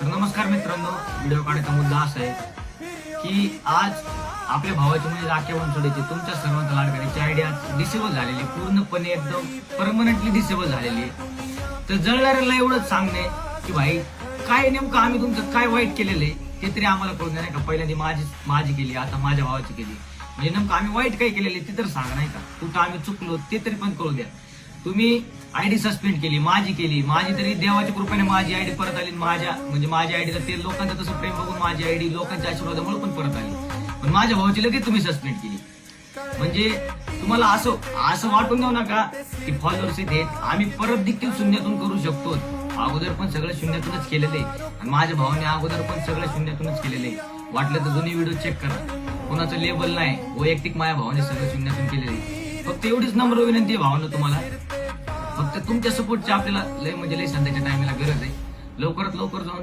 तर नमस्कार मित्रांनो, व्हिडिओ काढायचा मुद्दा असा आहे की आज आपल्या भावाची म्हणजे राख्या वंशोडीची तुमच्या सर्वांचा लाडकऱ्याची आयडिया डिसेबल झालेली, पूर्णपणे एकदम परमनंटली डिसेबल झालेली आहे. तर जळणाऱ्याला एवढंच सांगणे की भाई काय नेमकं आम्ही तुमचं काय वाईट केलेलं आहे ते तरी आम्हाला कळून नाही का. पहिल्यांदा माझी केली, आता माझ्या भावाची केली, म्हणजे नेमकं आम्ही वाईट काय केलेले ते तर सांगा नाही का. कुठं आम्ही चुकलो ते तरी पण कळू द्या. तुम्ही आयडी सस्पेंड केली, माझी तरी देवाच्या कृपेने माझी आयडी परत आली. माझ्या आयडीला ते लोकांचं तसं प्रेम बघून माझी आयडी लोकांच्या आशीर्वादामुळे पण परत आली. पण माझ्या भावाची लगेच तुम्ही सस्पेंड केली. म्हणजे तुम्हाला असं वाटून देऊ नका की फॉलोअर्स आहेत आम्ही परत देखील शून्यातून करू शकतो. अगोदर पण सगळं शून्यातूनच केलेले आणि माझ्या भावाने अगोदर पण सगळं शून्यातूनच केलेले. वाटलं तर जुनी व्हिडिओ चेक करा, कोणाचं लेबल नाही, वैयक्तिक माझ्या भावाने सगळं शून्यातून केलेले. फक्त एवढीच नम्र विनंती आहे भावानं तुम्हाला, फक्त तुमच्या सपोर्टची आपल्याला लय सध्याच्या टायमाला गरज आहे. लवकरात लवकर जाऊन